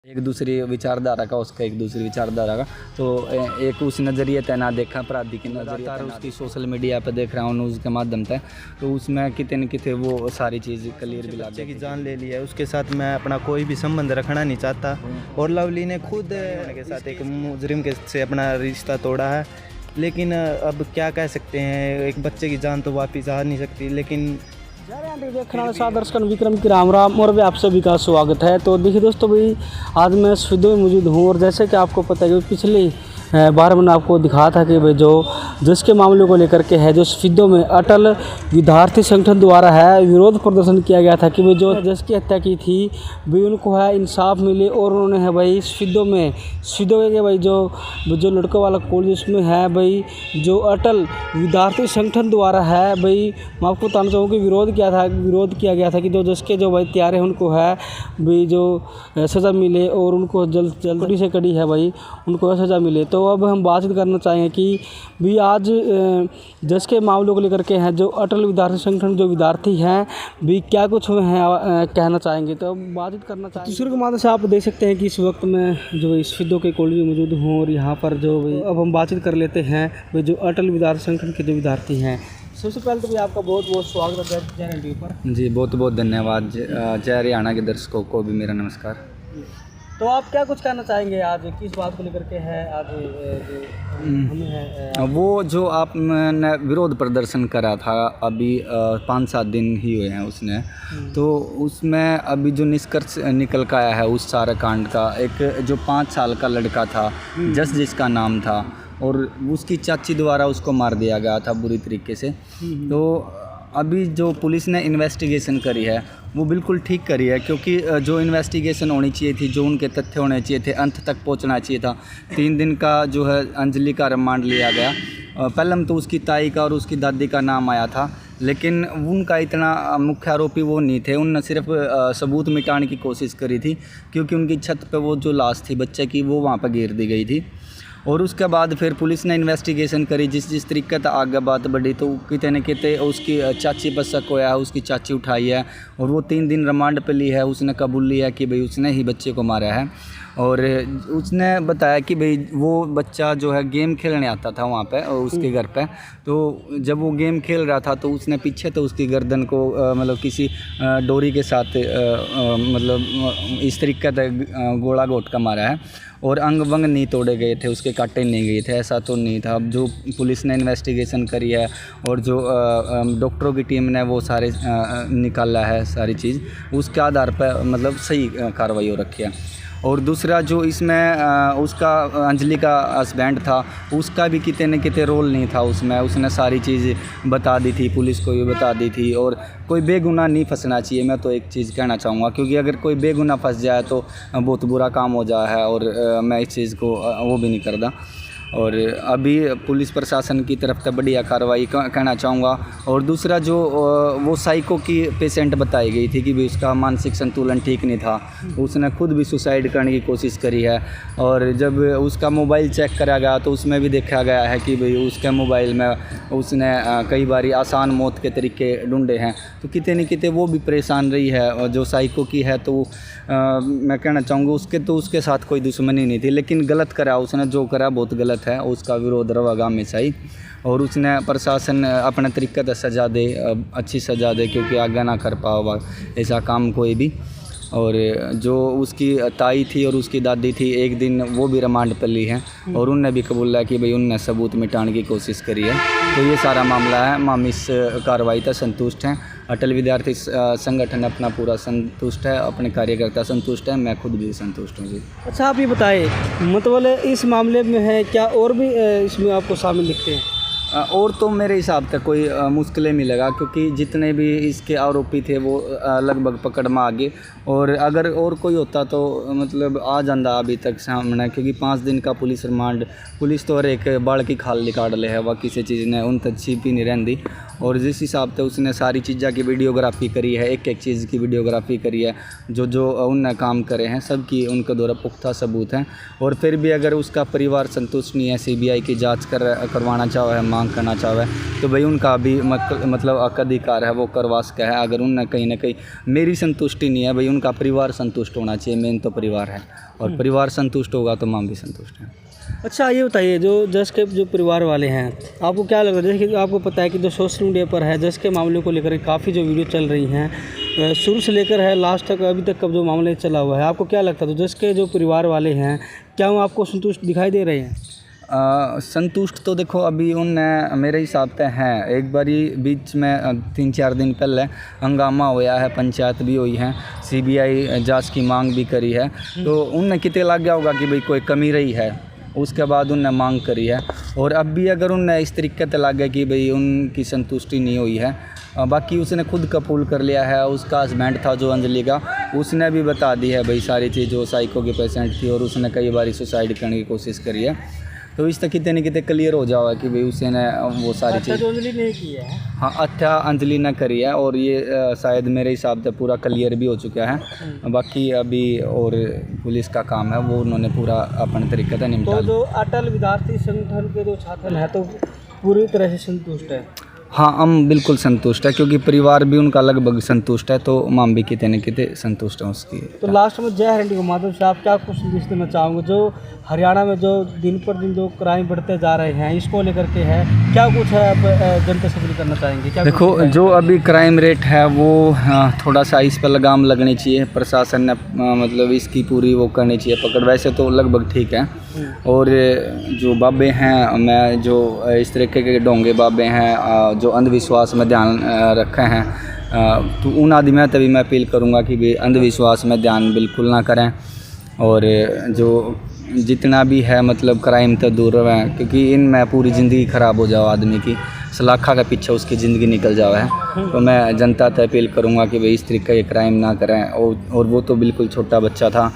एक दूसरी विचारधारा का, उसका एक दूसरी विचारधारा का, तो एक उस नज़रिए तैना देखा अपराधी की नज़रिए उसकी सोशल मीडिया पर देख रहा हूँ न्यूज़ के माध्यम से, तो उसमें कितने न कितने वो सारी चीज़ क्लियर भी बच्चे की जान ले ली है, उसके साथ मैं अपना कोई भी संबंध रखना नहीं चाहता। और लवली ने खुद के साथ एक मुजरिम के से अपना रिश्ता तोड़ा है, लेकिन अब क्या कह सकते हैं, एक बच्चे की जान तो वापस आ नहीं सकती। लेकिन दर्शक विक्रम की राम राम और भी आप सभी का स्वागत है। तो देखिए दोस्तों, भाई आज मैं स्विदो में मौजूद हूँ और जैसे कि आपको पता है कि पिछले बार मैंने आपको दिखाया था कि भाई जो जिसके मामले को लेकर के है, जो स्विदो में अटल विद्यार्थी संगठन द्वारा है विरोध प्रदर्शन किया गया था कि भाई जो जिसकी हत्या की थी भाई उनको है इंसाफ मिले। और उन्होंने है भाई स्विदो के भाई जो लड़कों वाला कॉलेज उसमें है भाई जो अटल विद्यार्थी संगठन द्वारा है भाई, मैं आपको बताना चाहूँ कि विरोध किया गया था कि जो जिसके जो भाई तैयार है उनको है भाई जो सज़ा मिले और उनको जल्दी से कड़ी है भाई उनको सज़ा मिले। तो अब हम बातचीत करना चाहेंगे कि भी आज जिसके मामलों को लेकर के हैं जो अटल विद्यार्थी संगठन जो विद्यार्थी हैं भी क्या कुछ हुए हैं कहना चाहेंगे। तो अब बातचीत करना चाहेंगे। तस्वीर के माध्यम से आप देख सकते हैं कि इस वक्त मैं जो स्विदो के कॉलेज में मौजूद हूँ और यहाँ पर जो अब हम बातचीत कर लेते हैं भाई जो अटल विद्यार्थी संगठन के जो विद्यार्थी हैं। सबसे पहले तो भाई आपका बहुत बहुत स्वागत है जय हिंद पर। जी बहुत बहुत धन्यवाद। जय हरियाणा के दर्शकों को भी मेरा नमस्कार। तो आप क्या कुछ कहना चाहेंगे आज किस बात को लेकर के है आज जो हमें है वो जो आपने विरोध प्रदर्शन करा था अभी 5-7 दिन ही हुए हैं उसने, तो उसमें अभी जो निष्कर्ष निकल कर आया है उस सारा कांड का, एक जो 5 साल का लड़का था जिसका नाम था और उसकी चाची द्वारा उसको मार दिया गया था बुरी तरीके से। तो अभी जो पुलिस ने इन्वेस्टिगेशन करी है वो बिल्कुल ठीक करी है, क्योंकि जो इन्वेस्टिगेशन होनी चाहिए थी, जो उनके तथ्य होने चाहिए थे, अंत तक पहुंचना चाहिए था। 3 दिन का जो है अंजलि का रिमांड लिया गया। पहले तो उसकी ताई का और उसकी दादी का नाम आया था, लेकिन उनका इतना मुख्य आरोपी वो नहीं थे। उनने सिर्फ सबूत मिटाने की कोशिश करी थी, क्योंकि उनकी छत पे वो जो लाश थी बच्चे की वो वहाँ पर गिर दी गई थी। और उसके बाद फिर पुलिस ने इन्वेस्टिगेशन करी, जिस तरीके से आगे बात बढ़ी तो कितने न कितने उसकी चाची पर शक होया है, उसकी चाची उठाई है और वो 3 दिन रिमांड पे ली है। उसने कबूल लिया कि भाई उसने ही बच्चे को मारा है और उसने बताया कि भाई वो बच्चा जो है गेम खेलने आता था वहाँ पे उसके घर पे। तो जब वो गेम खेल रहा था तो उसने पीछे तो उसकी गर्दन को मतलब किसी डोरी के साथ मतलब इस तरीके से गोला घोट का मारा है और अंग वंग नहीं तोड़े गए थे, उसके काटे नहीं गए थे, ऐसा तो नहीं था। अब जो पुलिस ने इन्वेस्टिगेशन करी है और जो डॉक्टरों की टीम ने वो सारे निकाला है सारी चीज़, उसके आधार पर मतलब सही कार्रवाई हो रखी है। और दूसरा जो इसमें उसका अंजलि का हस्बैंड था, उसका भी कितने न कितने रोल नहीं था उसमें। उसने सारी चीज़ बता दी थी, पुलिस को भी बता दी थी। और कोई बेगुनाह नहीं फंसना चाहिए, मैं तो एक चीज़ कहना चाहूँगा, क्योंकि अगर कोई बेगुनाह फंस जाए तो बहुत बुरा काम हो जाए है और मैं इस चीज़ को वो भी नहीं करता। और अभी पुलिस प्रशासन की तरफ से बढ़िया कार्रवाई कहना चाहूँगा। और दूसरा जो वो साइको की पेशेंट बताई गई थी कि भी उसका मानसिक संतुलन ठीक नहीं था, उसने खुद भी सुसाइड करने की कोशिश करी है। और जब उसका मोबाइल चेक करा गया तो उसमें भी देखा गया है कि भाई उसके मोबाइल में उसने कई बार आसान मौत के तरीके ढूंढे हैं। तो कितने न कितने वो भी परेशान रही है। और जो साइको की है तो मैं कहना चाहूँगा उसके साथ कोई दुश्मनी नहीं थी, लेकिन गलत करा, उसने जो करा बहुत गलत है, उसका विरोध रहेगा हमेशा ही। और उसने प्रशासन अपने तरीके से सज़ा दे, अच्छी सज़ा दे, क्योंकि आगे ना कर पाओगा ऐसा काम कोई भी। और जो उसकी ताई थी और उसकी दादी थी, एक दिन वो भी रिमांड पर ली हैं और उनने भी कबूला कि भाई उनने सबूत मिटाने की कोशिश करी है। तो ये सारा मामला है। हम इस कार्रवाई से संतुष्ट हैं। अटल विद्यार्थी संगठन अपना पूरा संतुष्ट है, अपने कार्यकर्ता संतुष्ट हैं, मैं खुद भी संतुष्ट हूँ जी। अच्छा आप ये बताएं, मतलब इस मामले में है क्या और भी इसमें आपको शामिल दिखते हैं? और तो मेरे हिसाब से कोई मुश्किलें मिलेगा, क्योंकि जितने भी इसके आरोपी थे वो लगभग पकड़ में आ गए। और अगर और कोई होता तो मतलब आ जाता अभी तक सामने, क्योंकि 5 दिन का पुलिस रिमांड, पुलिस तो हर एक बाल की खाल निकाल ले है, वह किसी चीज़ ने उन तक छिपी नहीं रहती। और जिस हिसाब से उसने सारी चीज़ों की वीडियोग्राफी करी है, एक एक चीज़ की वीडियोग्राफी करी है, जो जो उनने काम करे हैं सबकी उनके द्वारा पुख्ता सबूत हैं। और फिर भी अगर उसका परिवार संतुष्ट नहीं है, CBI की जांच करवाना चाहे है, मांग करना चाहे, तो भाई उनका भी मतलब हक अधिकार है, वो करवा सके है। अगर उनने कहीं ना कहीं मेरी संतुष्टि नहीं है, भाई उनका परिवार संतुष्ट होना चाहिए, मेन तो परिवार है, और परिवार संतुष्ट होगा तो मां भी संतुष्ट है। अच्छा ये बताइए, जो जस के जो परिवार वाले हैं, आपको क्या लग रहा है? जैसे कि आपको पता है कि जो सोशल मीडिया पर है जस के मामले को लेकर काफ़ी जो वीडियो चल रही हैं, शुरू से लेकर है लास्ट तक अभी तक का जो मामले चला हुआ है, आपको क्या लगता है? तो जस के जो परिवार वाले हैं, क्या वो आपको संतुष्ट दिखाई दे रहे हैं? संतुष्ट तो देखो अभी उनने मेरे हिसाब से हैं। एक बारी बीच में 3-4 दिन पहले हंगामा होया है, पंचायत भी हुई है, CBI जांच की मांग भी करी है, तो उनने कितने लग गया होगा कि भाई कोई कमी रही है, उसके बाद उनने मांग करी है। और अब भी अगर उनने इस तरीके से लग गया कि भाई उनकी संतुष्टि नहीं हुई है, बाकी उसने खुद कबूल कर लिया है, उसका हस्बैंड था जो अंजलि का, उसने भी बता दी है भाई सारी चीज़, जो साइको की पेशेंट थी और उसने कई बार सुसाइड करने की कोशिश करी है। तो इस तक कितने न कितने क्लियर हो जाओगा कि भाई उसने वो सारी चीज़ अंजलि ने की है। हाँ, हत्या अंजलि ने करी है, और ये शायद मेरे हिसाब से पूरा क्लियर भी हो चुका है। बाकी अभी और पुलिस का काम है, वो उन्होंने पूरा अपने तरीके से निपटा तो जो अटल विद्यार्थी संगठन के जो छात्र हैं तो पूरी तरह से संतुष्ट है? हाँ, हम बिल्कुल संतुष्ट है, क्योंकि परिवार भी उनका लगभग संतुष्ट है, तो माम भी कितने न कितने संतुष्ट हैं उसकी। तो लास्ट में जय हरियाणा के माध्यम से आप क्या कुछ संदेश देना चाहोगे? जो हरियाणा में जो दिन पर दिन जो क्राइम बढ़ते जा रहे हैं, इसको लेकर के है, क्या कुछ है आप जनता से अपील करना चाहेंगे? क्या देखो, जो अभी क्राइम रेट है वो थोड़ा सा इस पर लगाम लगनी चाहिए, प्रशासन ने मतलब इसकी पूरी वो करनी चाहिए पकड़। वैसे तो लगभग ठीक है, और जो बाबे हैं, मैं जो इस तरीके के ढोंगे बाबे हैं जो अंधविश्वास में ध्यान रखे हैं, तो उन आदमियों तभी मैं अपील करूँगा कि भी अंधविश्वास में ध्यान बिल्कुल ना करें, और जो जितना भी है मतलब क्राइम तो दूर रहें, क्योंकि इनमें पूरी ज़िंदगी ख़राब हो जाओ आदमी की, सलाखा के पीछे उसकी ज़िंदगी निकल जाओ है। तो मैं जनता से अपील करूँगा कि भाई इस तरीके के क्राइम ना करें। और वो तो बिल्कुल छोटा बच्चा था,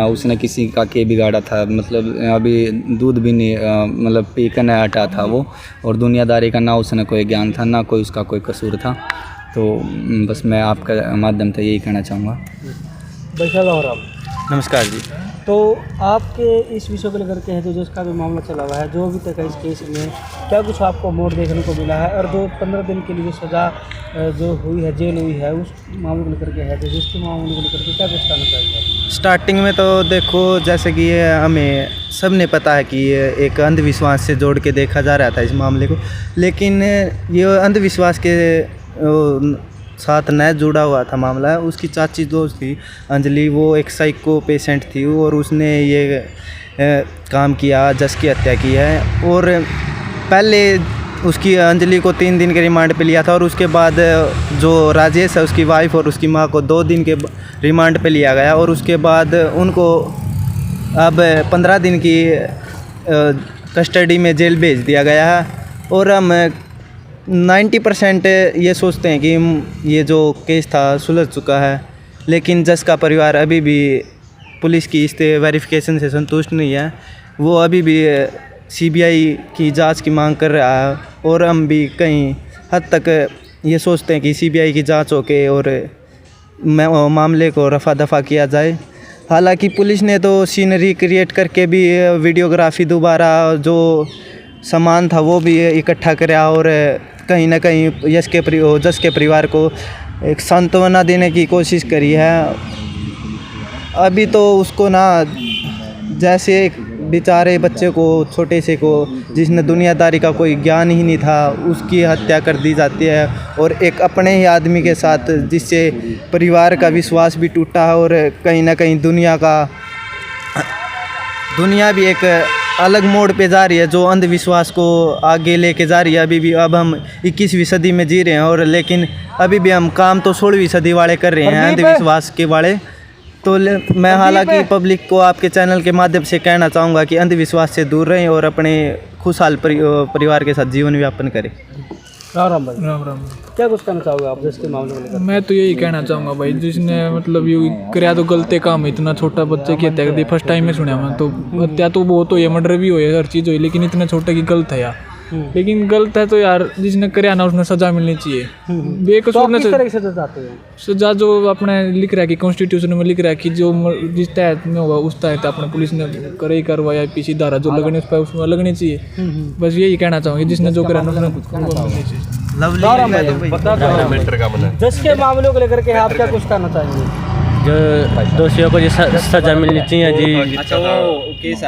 उसने किसी का के बिगाड़ा था, मतलब अभी दूध भी नहीं मतलब पी कर नहीं हटा था वो, और दुनियादारी का ना उसने कोई ज्ञान था, ना कोई उसका कोई कसूर था। तो बस मैं आपका माध्यम से यही कहना चाहूँगा। नमस्कार जी। तो आपके इस विषय को लेकर के है, जो जिसका भी मामला चला हुआ है, जो अभी तक है इस केस में, क्या कुछ आपको मोड़ देखने को मिला है? और जो 15 दिन के लिए सज़ा जो हुई है, जेल हुई है, उस मामले को लेकर के है, तो जिसके मामले को लेकर के क्या कुछ कहना चाहिए? स्टार्टिंग में तो देखो, जैसे कि ये हमें सब ने पता है कि ये एक अंधविश्वास से जोड़ के देखा जा रहा था इस मामले को, लेकिन ये अंधविश्वास के साथ न जुड़ा हुआ था मामला है। उसकी चाची दोस्त थी अंजलि, वो एक साइको पेशेंट थी, और उसने ये काम किया, जस की हत्या की है। और पहले उसकी अंजलि को 3 दिन के रिमांड पे लिया था, और उसके बाद जो राजेश है उसकी वाइफ और उसकी माँ को 2 दिन के रिमांड पे लिया गया, और उसके बाद उनको अब 15 दिन की कस्टडी में जेल भेज दिया गया है। और हम 90% ये सोचते हैं कि ये जो केस था सुलझ चुका है, लेकिन जस का परिवार अभी भी पुलिस की इस वेरिफिकेशन से संतुष्ट नहीं है। वो अभी भी CBI की जांच की मांग कर रहा है, और हम भी कहीं हद तक ये सोचते हैं कि CBI की जांच होके और मामले को रफा दफा किया जाए। हालांकि पुलिस ने तो सीन रिक्रिएट करके भी वीडियोग्राफी दोबारा जो सामान था वो भी इकट्ठा कराया, और कहीं ना कहीं जस के परिवार को एक सांत्वना देने की कोशिश करी है। अभी तो उसको ना, जैसे एक बेचारे बच्चे को, छोटे से को, जिसने दुनियादारी का कोई ज्ञान ही नहीं था, उसकी हत्या कर दी जाती है, और एक अपने ही आदमी के साथ, जिससे परिवार का विश्वास भी टूटा है, और कहीं ना कहीं दुनिया भी एक अलग मोड़ पे जा रही है, जो अंधविश्वास को आगे लेके जा रही है। अभी भी अब हम 21वीं सदी में जी रहे हैं, और लेकिन अभी भी हम काम तो 16वीं सदी वाले कर रहे हैं, अंधविश्वास के वाले। तो मैं हालांकि पब्लिक को आपके चैनल के माध्यम से कहना चाहूँगा कि अंधविश्वास से दूर रहें और अपने खुशहाल परिवार के साथ जीवन व्यापन करें। राम राम भाई। राम राम। क्या कुछ कहना चाहोगे आप जिसके मामले में लेकर? मैं तो यही कहना चाहूँगा भाई, जिसने मतलब ये कराया तो गलत काम है, इतना छोटा बच्चे की हत्या कर दी। फर्स्ट टाइम में सुना मैं तो, हत्या तो बहुत हो, मर्डर भी हो, हर चीज़ हो, लेकिन इतने छोटे की गलत है यार। लेकिन गलत है तो यार जिसने कराया ना उसने सजा मिलनी चाहिए। तो बेकसूर आप ने किस तरह की सजा चाहते हो? सजा जो अपने लिख रहा है कि कॉन्स्टिट्यूशन में लिख रहा है कि जो जिस तहत में होगा उस तहत अपने पुलिस ने करे कार्रवाई या पीछी धारा जो लगने उस पर उसमें लगनी चाहिए। बस यही कहना चाहूँगी, जिसने जो कराया उसने मिलनी चाहिए। जज के मामलों को लेकर के आप क्या कुछ कहना चाहेंगे? जो दोषियों को सजा मिलनी चाहिए जी। अच्छा वो केस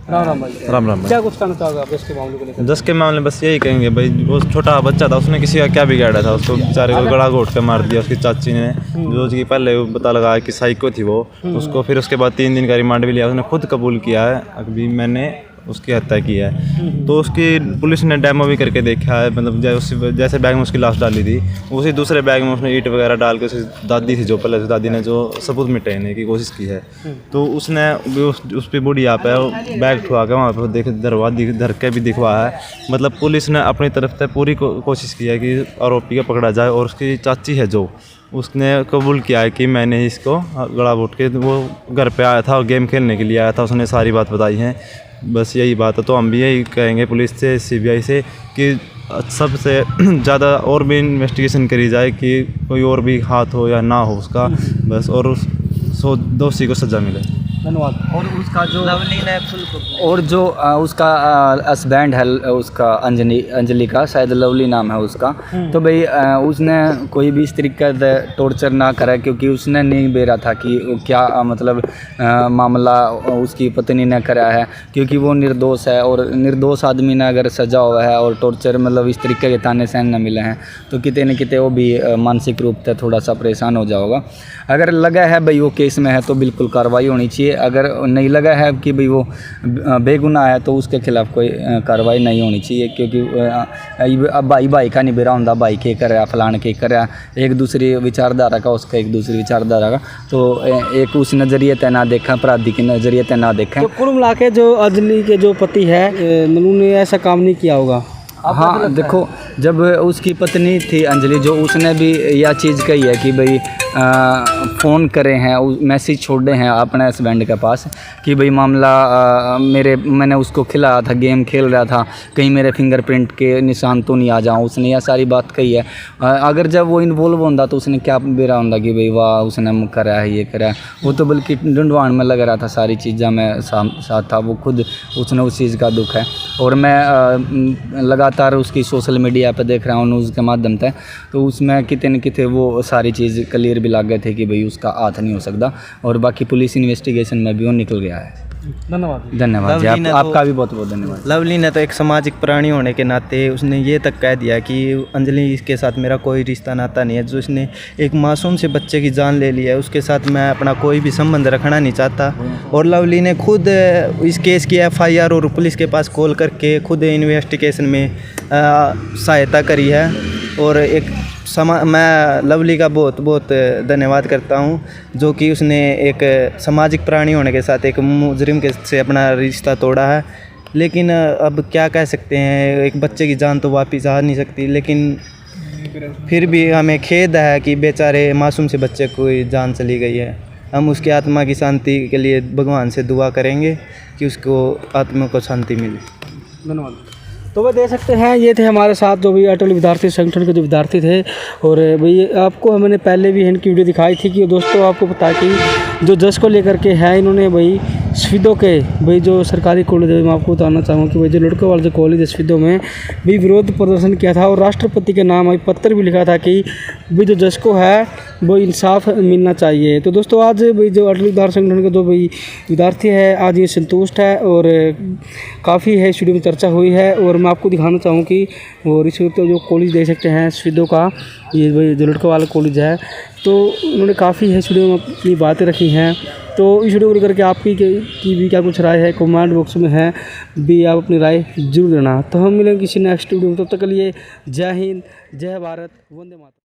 राम राम, क्या कुछ कहना चाहोगे आप जज के मामलों को लेकर? जस के मामले में बस यही कहेंगे भाई, वो छोटा बच्चा था, उसने किसी का क्या बिगाड़ा था, उसको बेचारे को गला घोट के मार दिया उसकी चाची ने, जो कि पहले वो पता लगा कि साइको थी वो उसको। फिर उसके बाद 3 दिन का रिमांड भी लिया, उसने खुद कबूल किया है अभी मैंने उसकी हत्या की है। तो उसकी पुलिस ने डेमो भी करके देखा है, मतलब जैसे बैग में उसकी लाश डाली थी उसी दूसरे बैग में उसने ईंट वगैरह डाल के, उसकी दादी थी जो पहले से दादी ने जो सबूत मिटाने की कोशिश की है, तो उसने उस पर बूढ़ी यहाँ पे बैग ठुआ के वहाँ पर देख धर के भी दिखवा है। मतलब पुलिस ने अपनी तरफ से पूरी कोशिश की है कि आरोपी को पकड़ा जाए। और उसकी चाची है जो, उसने कबूल किया है कि मैंने इसको गला घोट के, वो घर पे आया था और गेम खेलने के लिए आया था, उसने सारी बात बताई है। बस यही बात है। तो हम भी यही कहेंगे पुलिस से, सीबीआई से कि सबसे ज़्यादा और भी इन्वेस्टिगेशन करी जाए कि कोई और भी हाथ हो या ना हो उसका, बस, और उस दोषी को सज़ा मिले। धन्यवाद। और उसका जो और जो उसका हस्बैंड है उसका अंजलि का, शायद लवली नाम है उसका, तो भाई उसने कोई भी इस तरीके का टॉर्चर ना करा, क्योंकि उसने नहीं बेरा था कि क्या मतलब मामला उसकी पत्नी ने करा है, क्योंकि वो निर्दोष है। और निर्दोष आदमी ने अगर सजा हुआ है और टॉर्चर मतलब इस तरीके के ताने सहन न मिले हैं तो कितने न कितने वो भी मानसिक रूप से थोड़ा सा परेशान हो जाओगा। अगर लगा है भाई वो केस में है तो बिल्कुल कार्रवाई होनी चाहिए। अगर नहीं लगा है कि भाई वो बेगुनाह है तो उसके खिलाफ कोई कार्रवाई नहीं होनी चाहिए, क्योंकि अब भाई का नहीं बेरा होंगे, भाई के कर रहा फलान के कर रहा, एक दूसरी विचारधारा का उसका एक दूसरी विचारधारा का, तो एक उस नज़रिए तय ना देखा, अपराधी के नज़रिए तय ना देखें। तो कुल मिला के जो अंजलि के जो पति है उन्होंने ऐसा काम नहीं किया होगा। हाँ देखो, जब उसकी पत्नी थी अंजलि, जो उसने भी यह चीज़ कही है कि भाई फ़ोन करे हैं, मैसेज छोड़े हैं अपने हस्बैंड के पास कि भाई मामला मैंने उसको खिलाया था, गेम खेल रहा था, कहीं मेरे फिंगरप्रिंट के निशान तो नहीं आ जाऊँ, उसने यह सारी बात कही है। अगर जब वो इन्वॉल्व होता तो उसने क्या बेरा होता कि भाई वाह उसने करा है ये करा है, वो तो बल्कि ढूंढवान में लग रहा था, सारी चीज़ें में साथ था, वो खुद उसने उस चीज़ का दुख है। और मैं लगातार उसकी सोशल मीडिया पर देख रहा हूँ न्यूज़ के माध्यम से, तो उसमें कितने न कितने वो सारी चीज़ क्लियर भी लग गए थे कि भाई उसका हाथ नहीं हो सकता। और बाकी पुलिस इन्वेस्टिगेशन में भी वो निकल गया है। धन्यवाद जी, आपका भी बहुत बहुत धन्यवाद। लवली ने तो एक सामाजिक प्राणी होने के नाते उसने ये तक कह दिया कि अंजलि के साथ मेरा कोई रिश्ता नाता नहीं है, जो उसने एक मासूम से बच्चे की जान ले ली है, उसके साथ मैं अपना कोई भी संबंध रखना नहीं चाहता। और लवली ने खुद इस केस की FIR और पुलिस के पास कॉल करके खुद इन्वेस्टिगेशन में सहायता करी है। और एक मैं लवली का बहुत बहुत धन्यवाद करता हूँ, जो कि उसने एक सामाजिक प्राणी होने के साथ एक मुजरिम के से अपना रिश्ता तोड़ा है। लेकिन अब क्या कह सकते हैं, एक बच्चे की जान तो वापस आ नहीं सकती, लेकिन फिर भी हमें खेद है कि बेचारे मासूम से बच्चे को जान चली गई है। हम उसकी आत्मा की शांति के लिए भगवान से दुआ करेंगे कि उसको आत्मा को शांति मिले। धन्यवाद। तो वह देख सकते हैं, ये थे हमारे साथ जो भी अटल विद्यार्थी संगठन के जो विद्यार्थी थे। और भाई आपको हमने पहले भी इनकी वीडियो दिखाई थी कि दोस्तों आपको पता है कि जो जज को लेकर के है, इन्होंने भाई स्विदो के भाई जो सरकारी कॉलेज है, मैं आपको बताना चाहूँगा कि भाई जो लड़कों वाला जो कॉलेज है स्विदो में भी विरोध प्रदर्शन किया था और राष्ट्रपति के नाम अभी पत्र भी लिखा था कि भाई जो जज को है वो इंसाफ मिलना चाहिए। तो दोस्तों आज भाई जो अटल विद्यार्थी संगठन का जो भाई विद्यार्थी है आज ये संतुष्ट है और काफ़ी है इस वीडियो में चर्चा हुई है। और मैं आपको दिखाना चाहूँ कि और इस वक्त जो कॉलेज देख सकते हैं स्विदो का, ये भाई जो लड़कों वाला कॉलेज है, तो उन्होंने काफ़ी है इस वीडियो में अपनी बातें रखी हैं। तो इस वीडियो को लेकर के आपकी की भी क्या कुछ राय है कमेंट बॉक्स में है भी, आप अपनी राय जरूर देना। तो हम मिलेंगे किसी नेक्स्ट वीडियो में, तब तक के लिए जय हिंद, जय भारत, वंदे मातरम।